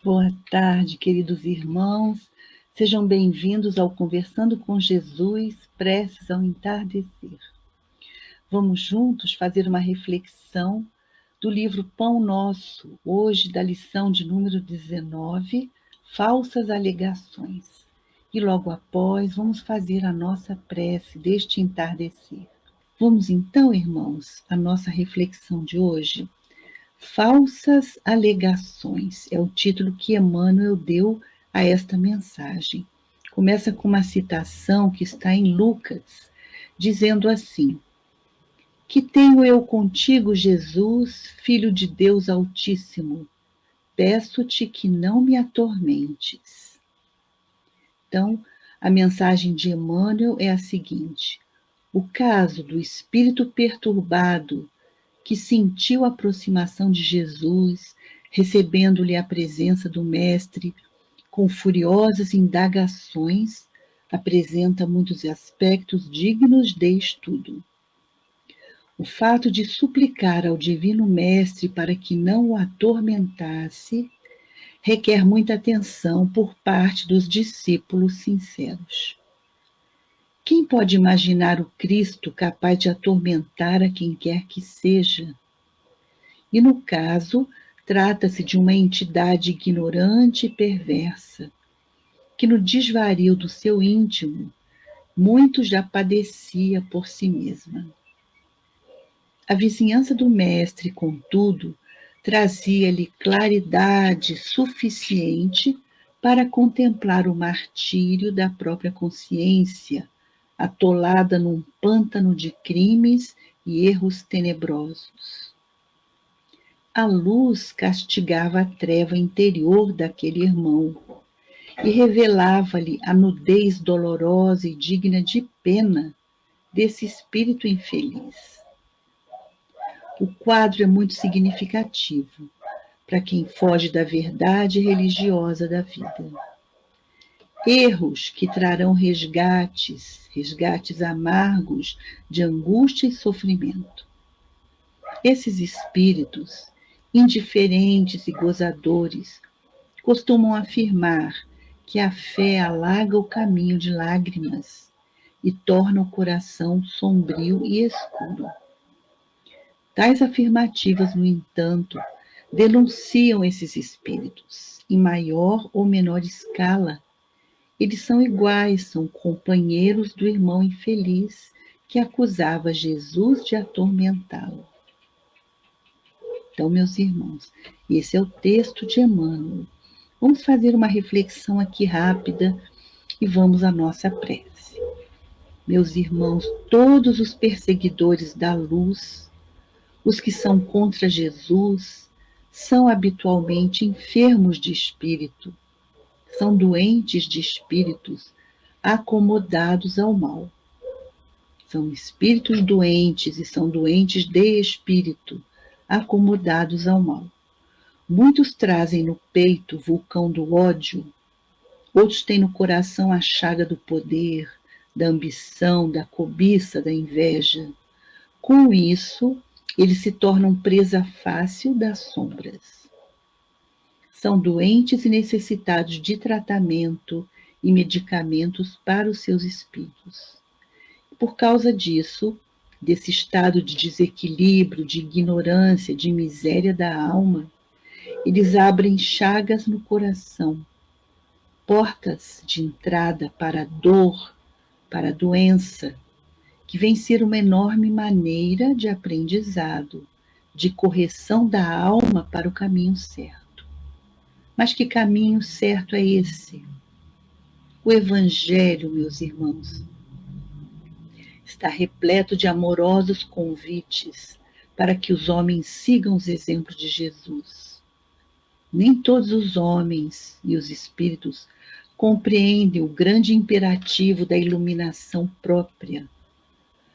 Boa tarde, queridos irmãos. Sejam bem-vindos ao Conversando com Jesus, preces ao entardecer. Vamos juntos fazer uma reflexão do livro Pão Nosso, hoje da lição de número 19, Falsas Alegações. E logo após, vamos fazer a nossa prece deste entardecer. Vamos então, irmãos, à nossa reflexão de hoje. Falsas alegações é o título que Emmanuel deu a esta mensagem. Começa com uma citação que está em Lucas, dizendo assim: Que tenho eu contigo, Jesus, Filho de Deus Altíssimo, peço-te que não me atormentes. Então, a mensagem de Emmanuel é a seguinte: o caso do espírito perturbado que sentiu a aproximação de Jesus, recebendo-lhe a presença do Mestre com furiosas indagações, apresenta muitos aspectos dignos de estudo. O fato de suplicar ao Divino Mestre para que não o atormentasse requer muita atenção por parte dos discípulos sinceros. Quem pode imaginar o Cristo capaz de atormentar a quem quer que seja? E no caso, trata-se de uma entidade ignorante e perversa, que no desvario do seu íntimo, muito já padecia por si mesma. A vizinhança do mestre, contudo, trazia-lhe claridade suficiente para contemplar o martírio da própria consciência, atolada num pântano de crimes e erros tenebrosos. A luz castigava a treva interior daquele irmão e revelava-lhe a nudez dolorosa e digna de pena desse espírito infeliz. O quadro é muito significativo para quem foge da verdade religiosa da vida. Erros que trarão resgates amargos de angústia e sofrimento. Esses espíritos, indiferentes e gozadores, costumam afirmar que a fé alaga o caminho de lágrimas e torna o coração sombrio e escuro. Tais afirmativas, no entanto, denunciam esses espíritos, em maior ou menor escala. Eles são iguais, são companheiros do irmão infeliz que acusava Jesus de atormentá-lo. Então, meus irmãos, esse é o texto de Emmanuel. Vamos fazer uma reflexão aqui rápida e vamos à nossa prece. Meus irmãos, todos os perseguidores da luz, os que são contra Jesus, são habitualmente enfermos de espírito, são doentes de espíritos acomodados ao mal. São espíritos doentes e são doentes de espírito, acomodados ao mal. Muitos trazem no peito o vulcão do ódio, outros têm no coração a chaga do poder, da ambição, da cobiça, da inveja. Com isso, eles se tornam presa fácil das sombras. São doentes e necessitados de tratamento e medicamentos para os seus espíritos. Por causa disso, desse estado de desequilíbrio, de ignorância, de miséria da alma, eles abrem chagas no coração, portas de entrada para a dor, para a doença, que vem ser uma enorme maneira de aprendizado, de correção da alma para o caminho certo. Mas que caminho certo é esse? O Evangelho, meus irmãos, está repleto de amorosos convites para que os homens sigam os exemplos de Jesus. Nem todos os homens e os espíritos compreendem o grande imperativo da iluminação própria.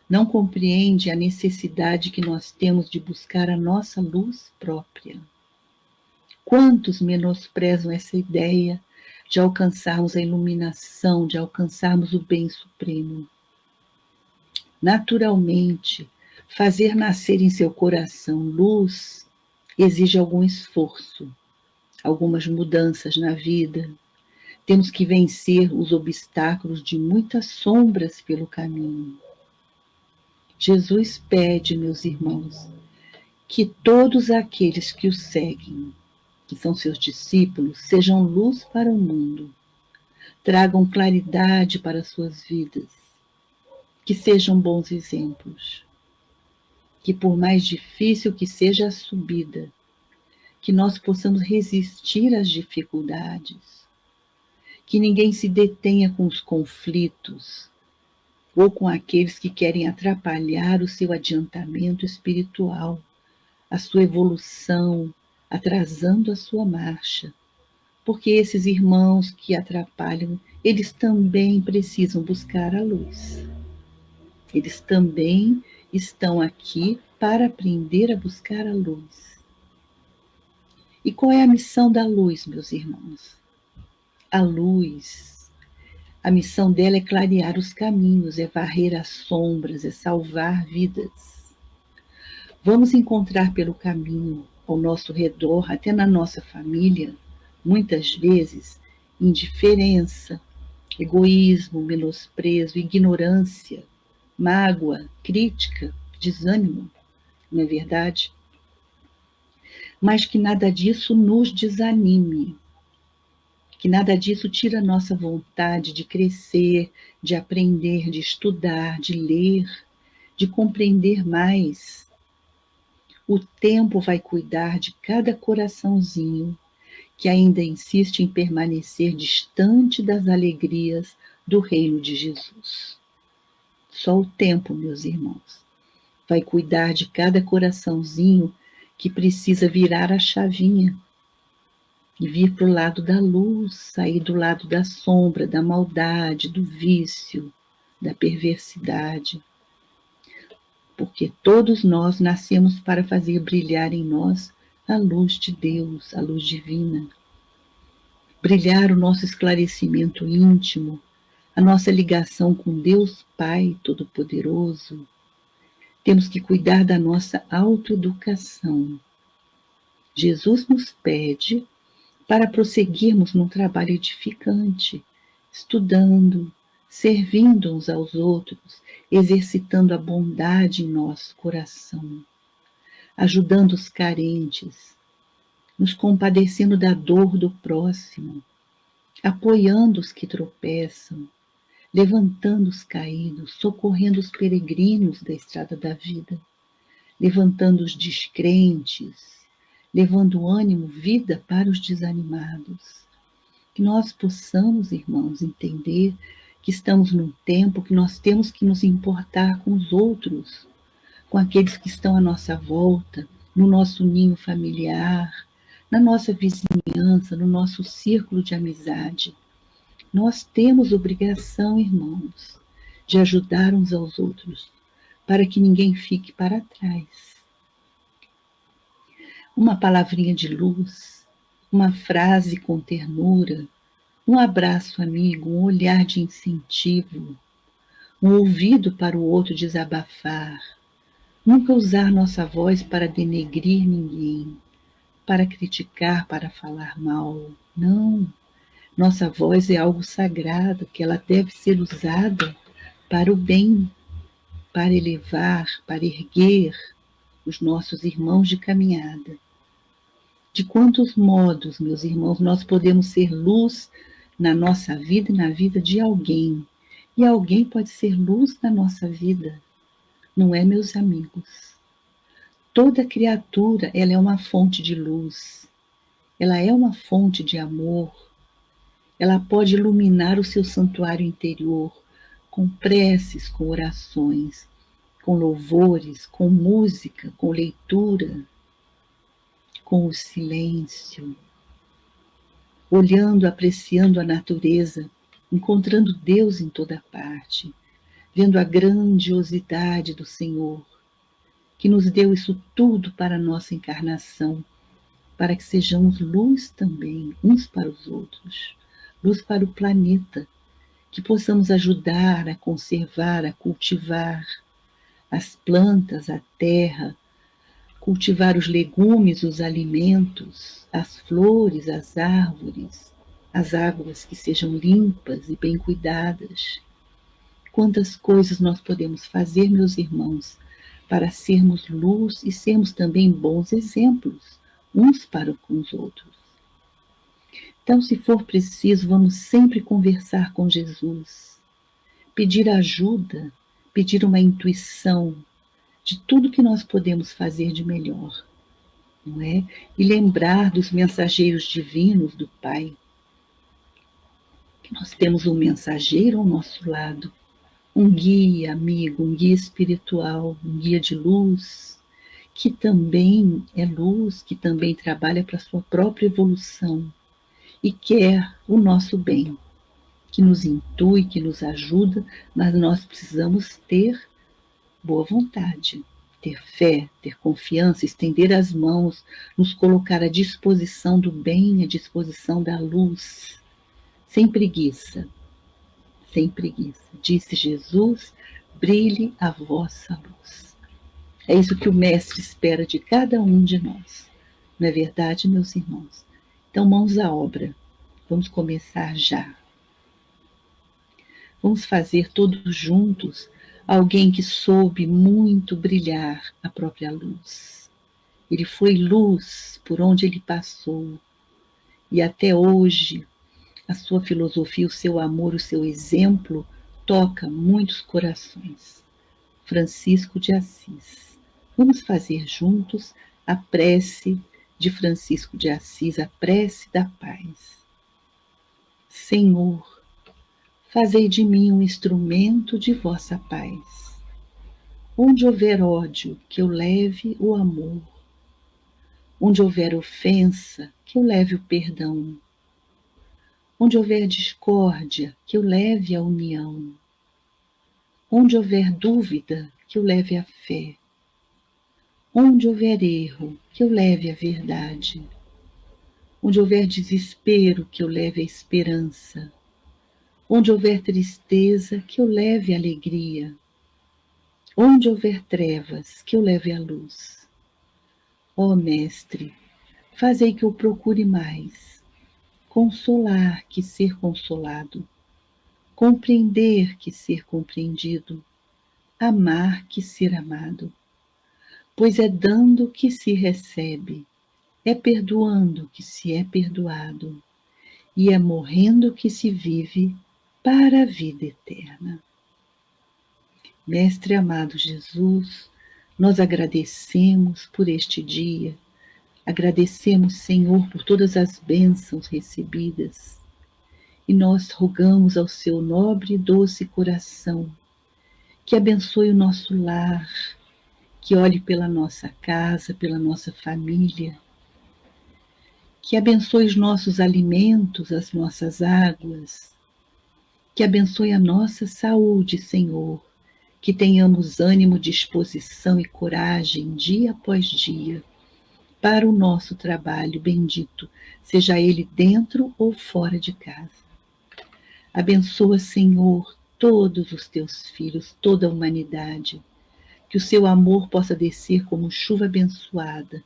Não compreende a necessidade que nós temos de buscar a nossa luz própria. Quantos menosprezam essa ideia de alcançarmos a iluminação, de alcançarmos o bem supremo? Naturalmente, fazer nascer em seu coração luz exige algum esforço, algumas mudanças na vida. Temos que vencer os obstáculos de muitas sombras pelo caminho. Jesus pede, meus irmãos, que todos aqueles que o seguem, que são seus discípulos, sejam luz para o mundo, tragam claridade para suas vidas, que sejam bons exemplos, que por mais difícil que seja a subida, que nós possamos resistir às dificuldades, que ninguém se detenha com os conflitos ou com aqueles que querem atrapalhar o seu adiantamento espiritual, a sua evolução, atrasando a sua marcha. Porque esses irmãos que atrapalham, eles também precisam buscar a luz. Eles também estão aqui para aprender a buscar a luz. E qual é a missão da luz, meus irmãos? A luz, a missão dela é clarear os caminhos, é varrer as sombras, é salvar vidas. Vamos encontrar pelo caminho, ao nosso redor, até na nossa família, muitas vezes, indiferença, egoísmo, menosprezo, ignorância, mágoa, crítica, desânimo, não é verdade? Mas que nada disso nos desanime, que nada disso tire a nossa vontade de crescer, de aprender, de estudar, de ler, de compreender mais. O tempo vai cuidar de cada coraçãozinho que ainda insiste em permanecer distante das alegrias do reino de Jesus. Só o tempo, meus irmãos, vai cuidar de cada coraçãozinho que precisa virar a chavinha e vir para o lado da luz, sair do lado da sombra, da maldade, do vício, da perversidade. Porque todos nós nascemos para fazer brilhar em nós a luz de Deus, a luz divina. Brilhar o nosso esclarecimento íntimo, a nossa ligação com Deus Pai Todo-Poderoso. Temos que cuidar da nossa autoeducação. Jesus nos pede para prosseguirmos num trabalho edificante, estudando, servindo uns aos outros, exercitando a bondade em nosso coração, ajudando os carentes, nos compadecendo da dor do próximo, apoiando os que tropeçam, levantando os caídos, socorrendo os peregrinos da estrada da vida, levantando os descrentes, levando ânimo, vida para os desanimados. Que nós possamos, irmãos, entender que estamos num tempo que nós temos que nos importar com os outros, com aqueles que estão à nossa volta, no nosso ninho familiar, na nossa vizinhança, no nosso círculo de amizade. Nós temos obrigação, irmãos, de ajudar uns aos outros, para que ninguém fique para trás. Uma palavrinha de luz, uma frase com ternura, um abraço amigo, um olhar de incentivo, um ouvido para o outro desabafar. Nunca usar nossa voz para denegrir ninguém, para criticar, para falar mal. Não. Nossa voz é algo sagrado, que ela deve ser usada para o bem, para elevar, para erguer os nossos irmãos de caminhada. De quantos modos, meus irmãos, nós podemos ser luz na nossa vida e na vida de alguém. E alguém pode ser luz na nossa vida. Não é, meus amigos? Toda criatura, ela é uma fonte de luz. Ela é uma fonte de amor. Ela pode iluminar o seu santuário interior com preces, com orações, com louvores, com música, com leitura, com o silêncio, olhando, apreciando a natureza, encontrando Deus em toda parte, vendo a grandiosidade do Senhor, que nos deu isso tudo para a nossa encarnação, para que sejamos luz também, uns para os outros, luz para o planeta, que possamos ajudar a conservar, a cultivar as plantas, a terra, cultivar os legumes, os alimentos, as flores, as árvores, as águas que sejam limpas e bem cuidadas. Quantas coisas nós podemos fazer, meus irmãos, para sermos luz e sermos também bons exemplos, uns para com os outros. Então, se for preciso, vamos sempre conversar com Jesus, pedir ajuda, pedir uma intuição de tudo que nós podemos fazer de melhor, não é? E lembrar dos mensageiros divinos do Pai. Que nós temos um mensageiro ao nosso lado, um guia amigo, um guia espiritual, um guia de luz, que também é luz, que também trabalha para a sua própria evolução e quer o nosso bem, que nos intui, que nos ajuda, mas nós precisamos ter boa vontade, ter fé, ter confiança, estender as mãos, nos colocar à disposição do bem, à disposição da luz, sem preguiça. Sem preguiça. Disse Jesus, brilhe a vossa luz. É isso que o Mestre espera de cada um de nós. Não é verdade, meus irmãos? Então, mãos à obra. Vamos começar já. Vamos fazer todos juntos alguém que soube muito brilhar a própria luz. Ele foi luz por onde ele passou. E até hoje, a sua filosofia, o seu amor, o seu exemplo toca muitos corações. Francisco de Assis. Vamos fazer juntos a prece de Francisco de Assis, a prece da paz. Senhor, fazei de mim um instrumento de vossa paz. Onde houver ódio, que eu leve o amor. Onde houver ofensa, que eu leve o perdão. Onde houver discórdia, que eu leve a união. Onde houver dúvida, que eu leve a fé. Onde houver erro, que eu leve a verdade. Onde houver desespero, que eu leve a esperança. Onde houver tristeza, que eu leve a alegria. Onde houver trevas, que eu leve a luz. Ó Mestre, fazei que eu procure mais consolar que ser consolado, compreender que ser compreendido, amar que ser amado. Pois é dando que se recebe, é perdoando que se é perdoado, e é morrendo que se vive para a vida eterna. Mestre amado Jesus, nós agradecemos por este dia, agradecemos, Senhor, por todas as bênçãos recebidas, e nós rogamos ao seu nobre e doce coração que abençoe o nosso lar, que olhe pela nossa casa, pela nossa família, que abençoe os nossos alimentos, as nossas águas, que abençoe a nossa saúde, Senhor, que tenhamos ânimo, disposição e coragem dia após dia para o nosso trabalho bendito, seja ele dentro ou fora de casa. Abençoa, Senhor, todos os teus filhos, toda a humanidade, que o seu amor possa descer como chuva abençoada,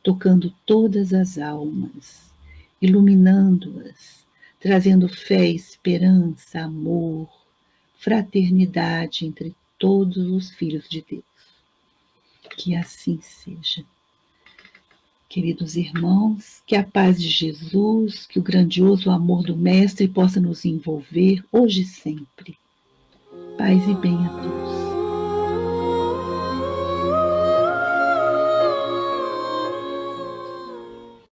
tocando todas as almas, iluminando-as, trazendo fé, esperança, amor, fraternidade entre todos os filhos de Deus. Que assim seja. Queridos irmãos, que a paz de Jesus, que o grandioso amor do Mestre possa nos envolver hoje e sempre. Paz e bem a todos.